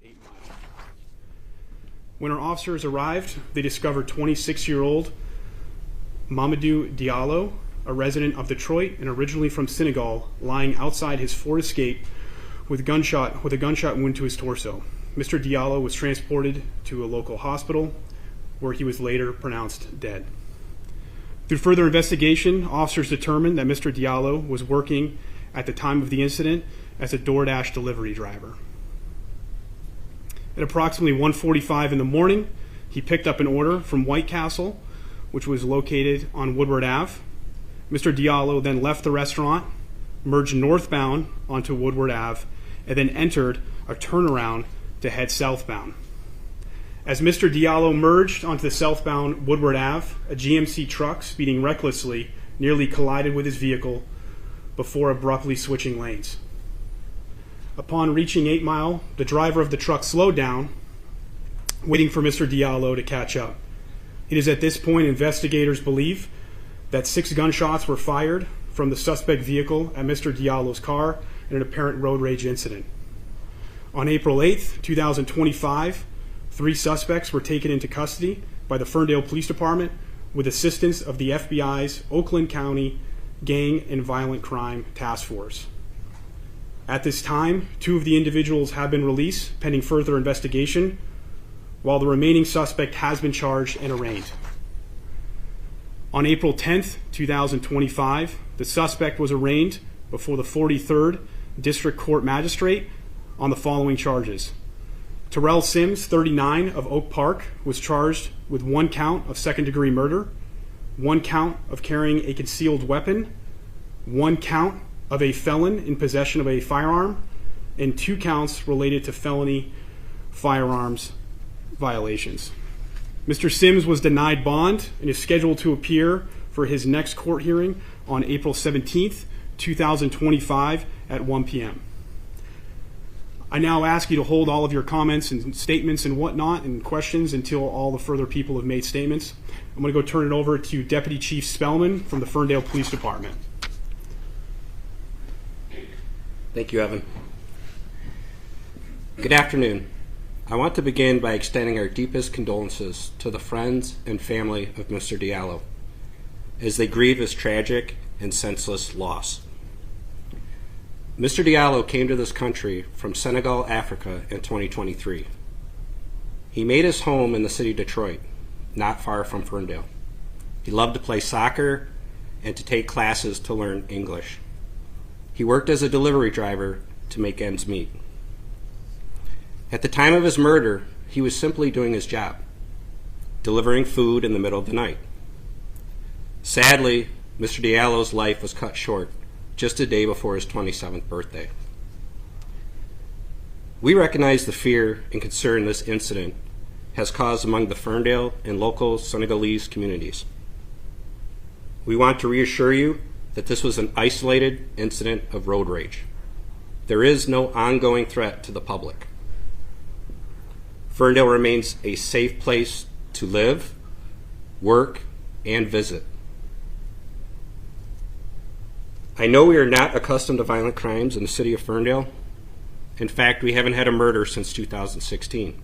8 Mile. When our officers arrived, they discovered 26-year-old Mamadou Diallo, a resident of Detroit and originally from Senegal, lying outside his Ford Escape with a gunshot wound to his torso. Mr. Diallo was transported to a local hospital where he was later pronounced dead. Through further investigation, officers determined that Mr. Diallo was working at the time of the incident as a DoorDash delivery driver. At approximately 1:45 in the morning, he picked up an order from White Castle, which was located on Woodward Ave. Mr. Diallo then left the restaurant, merged northbound onto Woodward Ave, and then entered a turnaround to head southbound. As Mr. Diallo merged onto the southbound Woodward Ave, a GMC truck speeding recklessly nearly collided with his vehicle before abruptly switching lanes. Upon reaching 8 Mile, the driver of the truck slowed down, waiting for Mr. Diallo to catch up. It is at this point investigators believe that 6 gunshots were fired from the suspect vehicle at Mr. Diallo's car in an apparent road rage incident. On April 8, 2025, 3 suspects were taken into custody by the Ferndale Police Department with assistance of the FBI's Oakland County Gang and Violent Crime Task Force. At this time, 2 of the individuals have been released pending further investigation, while the remaining suspect has been charged and arraigned. On April 10, 2025, the suspect was arraigned before the 43rd District Court Magistrate on the following charges. Terrell Sims, 39, of Oak Park, was charged with 1 count of second-degree murder, 1 count of carrying a concealed weapon, 1 count of a felon in possession of a firearm, and 2 counts related to felony firearms violations. Mr. Sims was denied bond and is scheduled to appear for his next court hearing on April 17, 2025 at 1 p.m. I now ask you to hold all of your comments and statements and whatnot and questions until all the further people have made statements. I'm going to go turn it over to Deputy Chief Spellman from the Ferndale Police Department. Thank you, Evan. Good afternoon. I want to begin by extending our deepest condolences to the friends and family of Mr. Diallo as they grieve his tragic and senseless loss. Mr. Diallo came to this country from Senegal, Africa in 2023. He made his home in the city of Detroit, not far from Ferndale. He loved to play soccer and to take classes to learn English. He worked as a delivery driver to make ends meet. At the time of his murder, he was simply doing his job, delivering food in the middle of the night. Sadly, Mr. Diallo's life was cut short just a day before his 27th birthday. We recognize the fear and concern this incident has caused among the Ferndale and local Senegalese communities. We want to reassure you that this was an isolated incident of road rage. There is no ongoing threat to the public. Ferndale remains a safe place to live, work, and visit. I know we are not accustomed to violent crimes in the city of Ferndale. In fact, we haven't had a murder since 2016.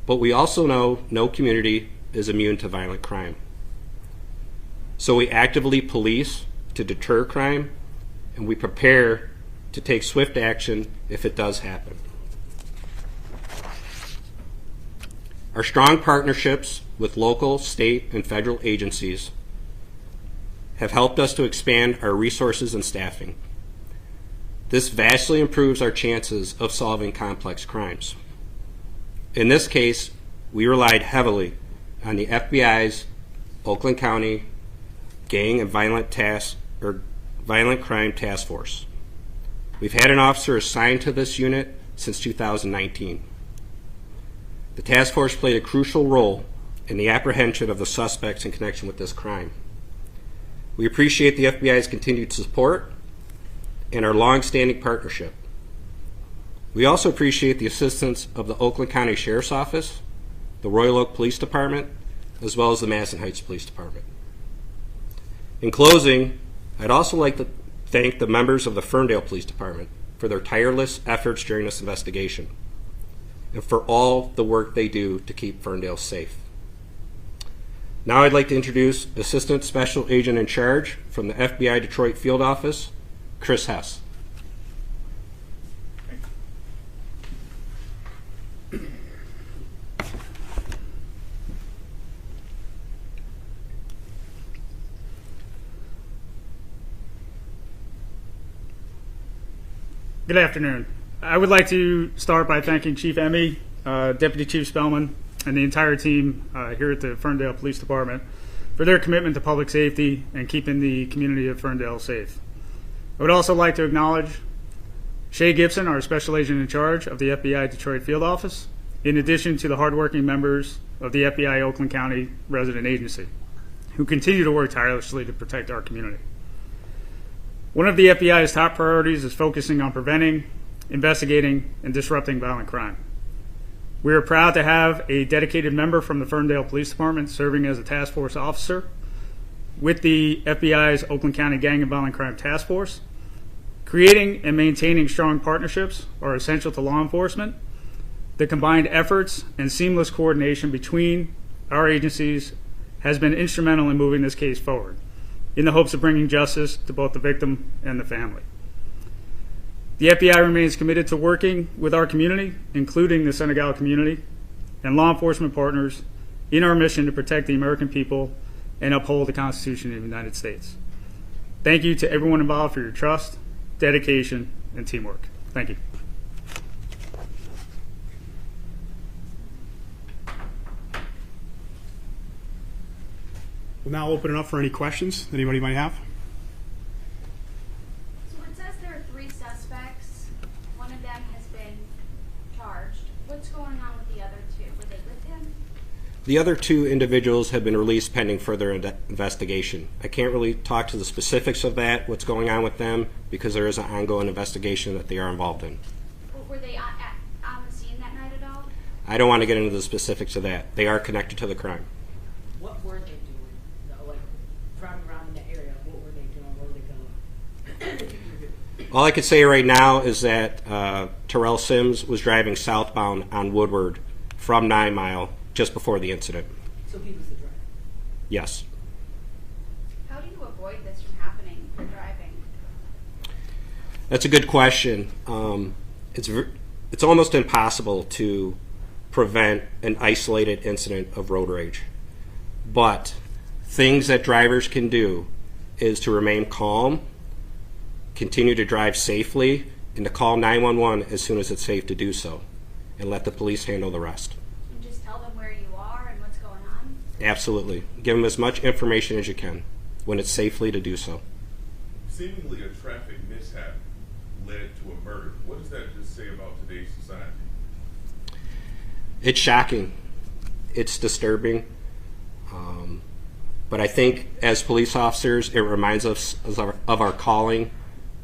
But we also know no community is immune to violent crime. So we actively police to deter crime, and we prepare to take swift action if it does happen. Our strong partnerships with local, state, and federal agencies have helped us to expand our resources and staffing. This vastly improves our chances of solving complex crimes. In this case, we relied heavily on the FBI's Oakland County Gang and Violent Crime Task Force. We've had an officer assigned to this unit since 2019. The task force played a crucial role in the apprehension of the suspects in connection with this crime. We appreciate the FBI's continued support and our long-standing partnership. We also appreciate the assistance of the Oakland County Sheriff's Office, the Royal Oak Police Department, as well as the Madison Heights Police Department. In closing, I'd also like to thank the members of the Ferndale Police Department for their tireless efforts during this investigation. and for all the work they do to keep Ferndale safe. Now I'd like to introduce Assistant Special Agent in Charge from the FBI Detroit Field Office, Chris Hess. Good afternoon. I would like to start by thanking Chief Emmy, Deputy Chief Spellman, and the entire team here at the Ferndale Police Department for their commitment to public safety and keeping the community of Ferndale safe. I would also like to acknowledge Shay Gibson, our Special Agent in Charge of the FBI Detroit Field Office, in addition to the hardworking members of the FBI Oakland County Resident Agency, who continue to work tirelessly to protect our community. One of the FBI's top priorities is focusing on preventing, investigating, and disrupting violent crime. We are proud to have a dedicated member from the Ferndale Police Department serving as a task force officer with the FBI's Oakland County Gang and Violent Crime Task Force. Creating and maintaining strong partnerships are essential to law enforcement. The combined efforts and seamless coordination between our agencies has been instrumental in moving this case forward, in the hopes of bringing justice to both the victim and the family. The FBI remains committed to working with our community, including the Senegal community, and law enforcement partners in our mission to protect the American people and uphold the Constitution of the United States. Thank you to everyone involved for your trust, dedication, and teamwork. Thank you. We'll now open it up for any questions that anybody might have. So it says there are 3 suspects. One of them has been charged. What's going on with the other 2? Were they with him? The other 2 individuals have been released pending further investigation. I can't really talk to the specifics of that, what's going on with them, because there is an ongoing investigation that they are involved in. Were they on the scene that night at all? I don't want to get into the specifics of that. They are connected to the crime. What were they doing? Like driving around in the area, what were they doing? Where were they going? All I could say right now is that Terrell Sims was driving southbound on Woodward from 9 Mile just before the incident. So he was the driver? Yes. How do you avoid this from happening for driving? That's a good question. It's almost impossible to prevent an isolated incident of road rage. But things that drivers can do is to remain calm, continue to drive safely, and to call 911 as soon as it's safe to do so, and let the police handle the rest. And just tell them where you are and what's going on? Absolutely. Give them as much information as you can when it's safely to do so. Seemingly a traffic mishap led to a murder. What does that just say about today's society? It's shocking. It's disturbing. But I think as police officers, it reminds us of our calling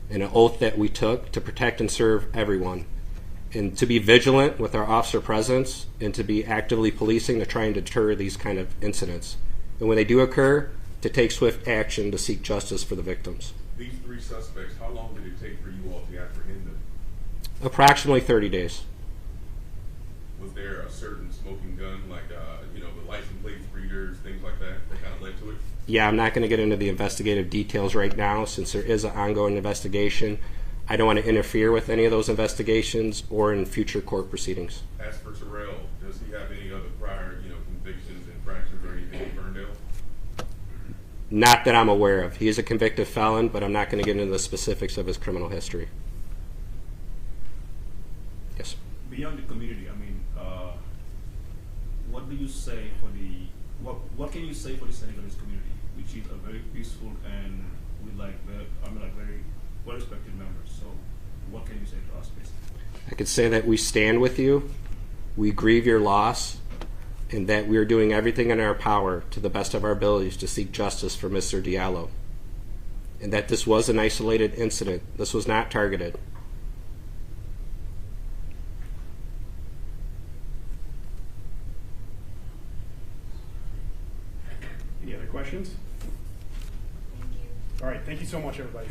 and an oath that we took to protect and serve everyone, and to be vigilant with our officer presence, and to be actively policing to try and deter these kind of incidents. And when they do occur, to take swift action to seek justice for the victims. These 3 suspects, how long did it take for you all to apprehend them? Approximately 30 days. Was there a certain smoking gun, like the license plates, readers, things like that kind of led to it? Yeah, I'm not going to get into the investigative details right now since there is an ongoing investigation. I don't want to interfere with any of those investigations or in future court proceedings. As for Terrell, does he have any other prior, convictions, infractions, or anything in Ferndale? Not that I'm aware of. He is a convicted felon, but I'm not going to get into the specifics of his criminal history. Yes. Beyond the community, what do you say for what can you say for the Senegalese community, which is a very peaceful and very well-respected members? So, what can you say to us, basically? I could say that we stand with you, we grieve your loss, and that we are doing everything in our power to the best of our abilities to seek justice for Mr. Diallo, and that this was an isolated incident. This was not targeted. Any other questions? Thank you. All right, thank you so much, everybody.